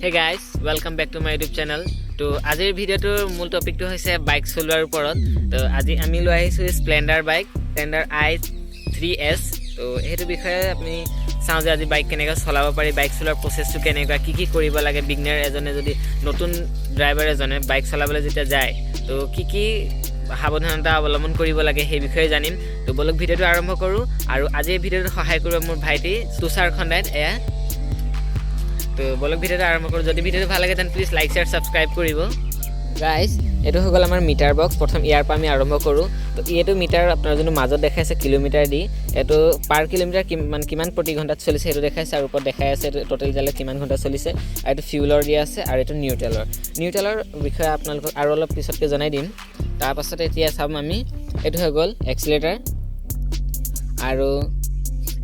Hey guys, welcome back to my YouTube channel. To আজিৰ ভিডিওটোৰ মূল টপিকটো হৈছে বাইক চলোৱাৰ ওপৰত। তো আজি আমি লৈ আহিছো স্প্লেন্ডাৰ বাইক, স্প্লেন্ডাৰ i3s। তো হেতু বিষয়ে আপুনি চাও যে আজি বাইক কেনেকৈ চলাব পাৰি, বাইক চলোৱাৰ প্ৰসেসটো কেনেকৈ কি কৰিব লাগে, বিগিনাৰ এজনে যদি নতুন ড্ৰাইভাৰ এজনে বাইক চলাবলৈ যেতিয়া যায় তো কি সাৱধানতা অৱলম্বন কৰিব লাগে সেই বিষয়ে জানিম। তো বলক ভিডিওটো আৰম্ভ কৰো আৰু আজিৰ ভিডিওটো সহায় কৰিব মোৰ ভাইটি তুষাৰ খণ্ডাইত। এয়া তো বলক ভিডিওটো আৰম্ভ কৰো। যদি ভিডিওটো ভাল লাগে তেন প্লিজ লাইক শেয়াৰ সাবস্ক্ৰাইব কৰিব। গাইস এটো হৈ গল আমাৰ মিটাৰ বক্স। প্ৰথম ইয়াৰ পৰা আমি আৰম্ভ কৰো। তো এইটো মিটাৰ আপোনাৰ যোনটো মাজত দেখাইছে কিলোমিটাৰ দি, এটো পাৰ কিলোমিটাৰ কিমান প্ৰতি ঘণ্টাত চলিছে এটো দেখাইছে, আৰু ওপৰত দেখাই আছে টোটাল জালে কিমান ঘণ্টা চলিছে, আৰু এটো ফিউলৰ দিয়া আছে, আৰু এটো নিউট্ৰেলৰ বিষয়ে আপোনালোকক আৰু অলপ পিছতকে জনাই দিম। তাৰ পাছতে এতিয়া চাম আমি এটো হৈ গল এক্সিলাৰেটৰ, আৰু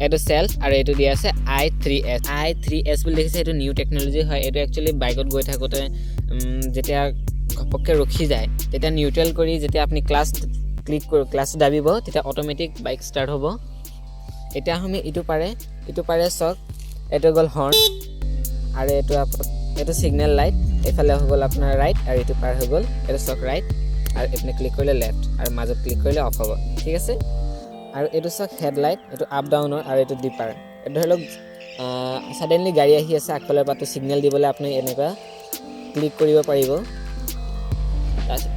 এটো সেলফ, আৰু এটো দিয়া আছে i3s বুলি দেখিছে। এটো নিউ টেকনলজি হয়। এটো একচুয়ালি বাইকত গৈ থাকোতে যেতিয়া ঘপককে ৰখি যায় তেতিয়া নিউট্ৰেল কৰি যেতিয়া আপুনি ক্লাছ ক্লিক কৰি ক্লাছ দাবিব তেতিয়া অটোমেটিক বাইক ষ্টাৰ্ট হ'ব। এতিয়া আমি ইটো পাৰে চক, এটো গল হৰ্ন, আৰু এটো সিগনেল লাইট। এফালে হৈ গল আপোনাৰ ৰাইট, আৰু এটো পাৰ হৈ গল এটো চক ৰাইট, আৰু এপিনে ক্লিক কৰিলে লেফট, আৰু মাজত ক্লিক কৰিলে অফ হ'ব। ঠিক আছে। আৰু এটো চক হেডলাইট, এটো আপ ডাউনৰ, আৰু এটো ডিপাৰ। এটো ধৰি লওক সাডেনলি গাড়ী আহি আছে আগফালৰ পৰা, সিগনেল দিবলৈ আপুনি এনেকুৱা ক্লিক কৰিব পাৰিব।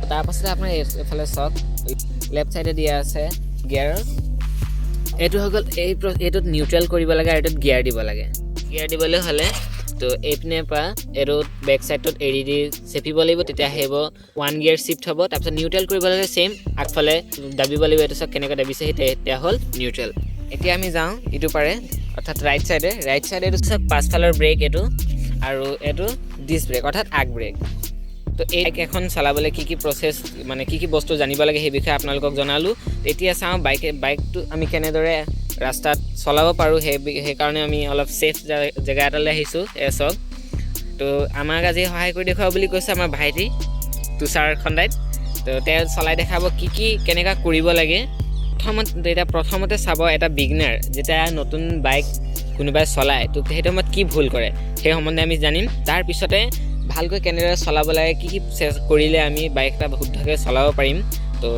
তাৰ পাছতে আপোনাৰ এফালে চক লেফট সাইডে দিয়া আছে গিয়াৰ। এটো হৈ গল এইটোত নিউট্ৰেল কৰিব লাগে, আৰু এটোত গিয়াৰ দিব লাগে। গিয়াৰ দিবলৈ হ'লে তো এইপিনে পৰা এটো বেক সাইডত এৰি দি চেপিব লাগিব, তেতিয়া হেব ওৱান গিয়াৰ শিফট হ'ব। তাৰপিছত নিউট্ৰেল কৰিব হ'লে সেম আগফালে দাবিব লাগিব। এটো চক কেনেকৈ দাবিছে তেতিয়া হ'ল নিউট্ৰেল। এতিয়া আমি যাওঁ ইটো পাৰে, অৰ্থাৎ ৰাইট সাইডে এটো চক পাছফালৰ ব্ৰেক এটো, আৰু এটো ডিস্ক ব্ৰেক অৰ্থাৎ আগ ব্ৰেক। তো এই এখন চলাবলৈ কি প্ৰসেস মানে কি বস্তু জানিব লাগে সেই বিষয়ে আপোনালোকক জনালো। এতিয়া চাওঁ বাইকটো আমি কেনেদৰে ৰাস্তাত চলাব পাৰোঁ। সেই কাৰণে আমি অলপ সেফ জেগা এটালৈ আহিছোঁ এছক। তো আমাক আজি সহায় কৰি দেখুৱাব বুলি কৈছে আমাৰ ভাইটি তুষাৰ খণ্ডাইত। তো তেওঁ চলাই দেখাব কেনেকৈ কৰিব লাগে। প্ৰথমতে চাব এটা বিগিনাৰ যেতিয়া নতুন বাইক কোনোবাই চলায় তো সেইটো সময়ত কি ভুল কৰে সেই সম্বন্ধে আমি জানিম। তাৰ পিছতে ভালকৈ কেনেদৰে চলাব লাগে, কি কৰিলে আমি বাইক এটা শুদ্ধকৈ চলাব পাৰিম, তো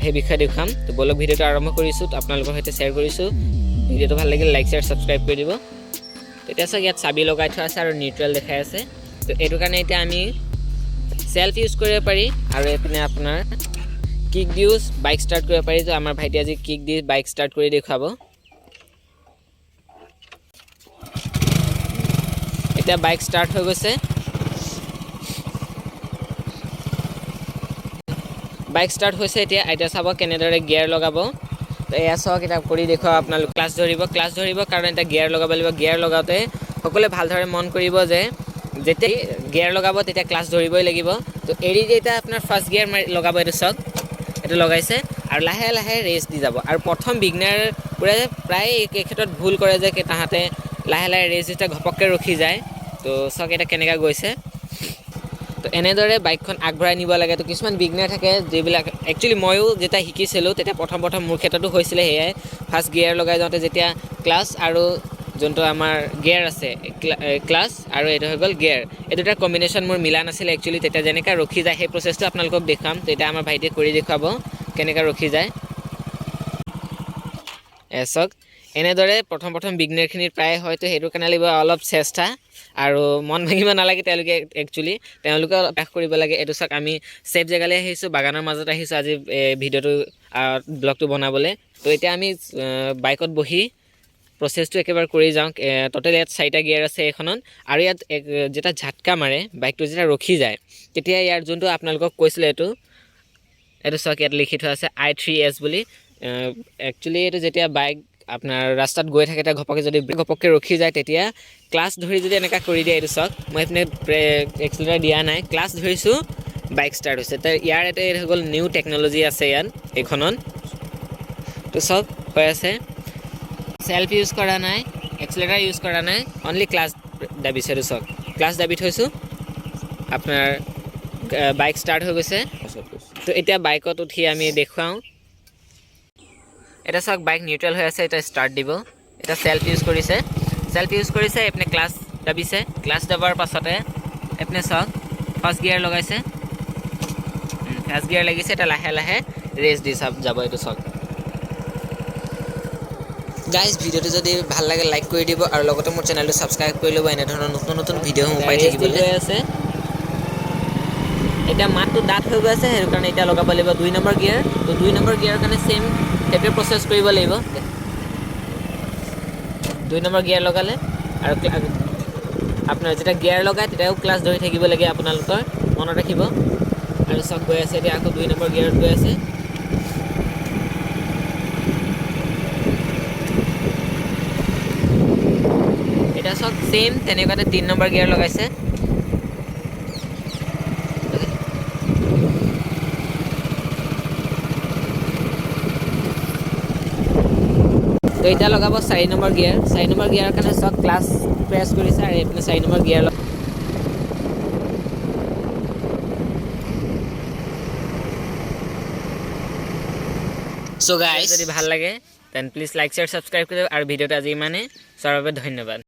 সেই বিষয়ে দেখুৱাম। তো বলক ভিডিওটো আৰম্ভ কৰিছোঁ, আপোনালোকৰ সৈতে শ্বেয়াৰ কৰিছোঁ। ভিডিওটো ভাল লাগিলে লাইক শেয়াৰ সাবস্ক্ৰাইব কৰি দিব। তেতিয়া চাওক ইয়াত চাবি লগাই থোৱা আছে আৰু নিউট্ৰেল দেখাই আছে। তো এইটো কাৰণে এতিয়া আমি সেলফ ইউজ কৰিব পাৰি, আৰু এইপিনে আপোনাৰ কিক দিও বাইক ষ্টাৰ্ট কৰিব পাৰি। তো আমাৰ ভাইটি আজি কিক দি বাইক ষ্টাৰ্ট কৰি দেখুৱাব। এতিয়া বাইক ষ্টাৰ্ট হৈ গৈছে। বাইক ষ্টাৰ্ট হৈছে। এতিয়া চাব কেনেদৰে গিয়াৰ লগাব। তো এয়া চাওক, এটা কৰি দেখুৱাব আপোনালোক। ক্লাছ ধৰিব কাৰণ এটা গিয়াৰ লগাব লাগিব। গিয়াৰ লগাওঁতে সকলোৱে ভালদৰে মন কৰিব যে যেতিয়া গিয়াৰ লগাব তেতিয়া ক্লাছ ধৰিবই লাগিব। তো এৰি যেতিয়া আপোনাৰ ফাৰ্ষ্ট গিয়াৰ লগাব, এইটো চাওক এইটো লগাইছে, আৰু লাহে লাহে ৰেচ দি যাব। আৰু প্ৰথম বিগিনাৰ প্ৰায় এই ক্ষেত্ৰত ভুল কৰে যে তাহাঁতে লাহে লাহে ৰেচ যেতিয়া ঘপককৈ ৰখি যায়। তো চাওক এটা কেনেকৈ গৈছে। তো এনেদৰে বাইকখন আগবঢ়াই নিব লাগে। তো কিছুমান বিগিনাৰ থাকে যিবিলাক একচুৱেলি ময়ো যেতিয়া শিকিছিলোঁ তেতিয়া প্ৰথম মোৰ ক্ষেত্ৰতো হৈছিলে সেয়াই। ফাৰ্ষ্ট গিয়াৰ লগাই যাওঁতে যেতিয়া ক্লাছ আৰু যোনটো আমাৰ গিয়াৰ আছে ক্লাছ আৰু এইটো হৈ গ'ল গিয়াৰ, এই দুটাৰ কম্বিনেশ্যন মোৰ মিলা নাছিলে একচুৱেলি। তেতিয়া যেনেকৈ ৰখি যায় সেই প্ৰচেছটো আপোনালোকক দেখাম। তেতিয়া আমাৰ ভাইটিয়ে কৰি দেখুৱাব কেনেকৈ ৰখি যায়। চাওক এনেদৰে প্ৰথম বিগিনাৰখিনিৰ প্ৰায় হয়তো সেইটো কাৰণে লাগিব অলপ চেষ্টা, আৰু মন ভাঙিব নালাগে। তেওঁলোকে অভ্যাস কৰিব লাগে। এইটো চাওক আমি ছেফ জেগালৈ আহিছোঁ, বাগানৰ মাজত আহিছোঁ আজি ভিডিঅ'টো ব্লগটো বনাবলৈ। তো এতিয়া আমি বাইকত বহি প্ৰচেছটো একেবাৰে কৰি যাওঁ। টোটেল ইয়াত 4টা গিয়াৰ আছে এইখনত, আৰু ইয়াত যেতিয়া ঝাটকা মাৰে বাইকটো যেতিয়া ৰখি যায় তেতিয়া ইয়াৰ যোনটো আপোনালোকক কৈছিলে এইটো চাওক ইয়াত লিখি থোৱা আছে i3s বুলি। একচুৱেলি এইটো যেতিয়া বাইক আপোনাৰ ৰাস্তাত গৈ থাকে তেতিয়া ঘপককৈ ৰখি যায় তেতিয়া ক্লাছ ধৰি যদি এনেকুৱা কৰি দিয়ে। এইটো চাওক মই এইপিনে এক্সিলাৰেটাৰ দিয়া নাই, ক্লাছ ধৰিছোঁ, বাইক ষ্টাৰ্ট হৈছে। তো ইয়াৰ এটা হৈ গ'ল নিউ টেকনলজি আছে ইয়াত এইখনত। তো চাওক হৈ আছে, সেলফ ইউজ কৰা নাই, এক্সিলাৰেটাৰ ইউজ কৰা নাই, অনলি ক্লাছ দাবিছে। এইটো চাওক ক্লাছ দাবি থৈছোঁ, আপোনাৰ বাইক ষ্টাৰ্ট হৈ গৈছে। তো এতিয়া বাইকত উঠি আমি দেখুৱাওঁ। এটা চাওক বাইক নিউট্ৰেল হৈ আছে, এটা ষ্টাৰ্ট দিব। এটা সেলফ ইউজ কৰিছে, এইপিনে ক্লাছ দাবিছে ক্লাছ দাবাৰ পাছতে আপনি চাওক ফাৰ্ষ্ট গিয়াৰ লগাইছে ফাৰ্ষ্ট গিয়াৰ লাগিছে এটা লাহে লাহে ৰেস দি যাব এটো চাওক গাইস ভিডিওটো যদি ভাল লাগে লাইক কৰি দিব আৰু লগতে মোৰ চেনেলটো সাবস্ক্ৰাইব কৰি ল'ব এনে ধৰণৰ নতুন নতুন ভিডিও পাই থাকিবলৈ এটা মাতটো ডাট হৈ গৈছে হেৰ কাৰণে এটা লগাব লাগিব 2 নম্বৰ গিয়াৰ তো 2 নম্বৰ গিয়াৰ কাৰণে সেম হেতে প্ৰসেস কৰিব লাগিব 2 নম্বৰ গিয়াৰ লগালে আৰু আপোনাৰ যেটা গিয়াৰ লগায় তেটাও ক্লাছ ধৰি থাকিব লাগে আপোনালোকৰ মনত ৰাখিব আৰু সব গৈ আছে এতিয়া আকৌ 2 নম্বৰ গিয়াৰত গৈ আছে এটা সব সেম তেনেকুৱাতে 3 নম্বৰ গিয়াৰ লগাইছে তো এটা লগাব 4 নম্বৰ গিয়াৰ কাৰণে সব ক্লাছ প্ৰেছ কৰিছে আৰু আপুনি 4 নম্বৰ গিয়াৰ সো গাইস যদি ভাল লাগে then please like share subscribe কৰি আৰু ভিডিওটো আজি মানে সৰবে ধন্যবাদ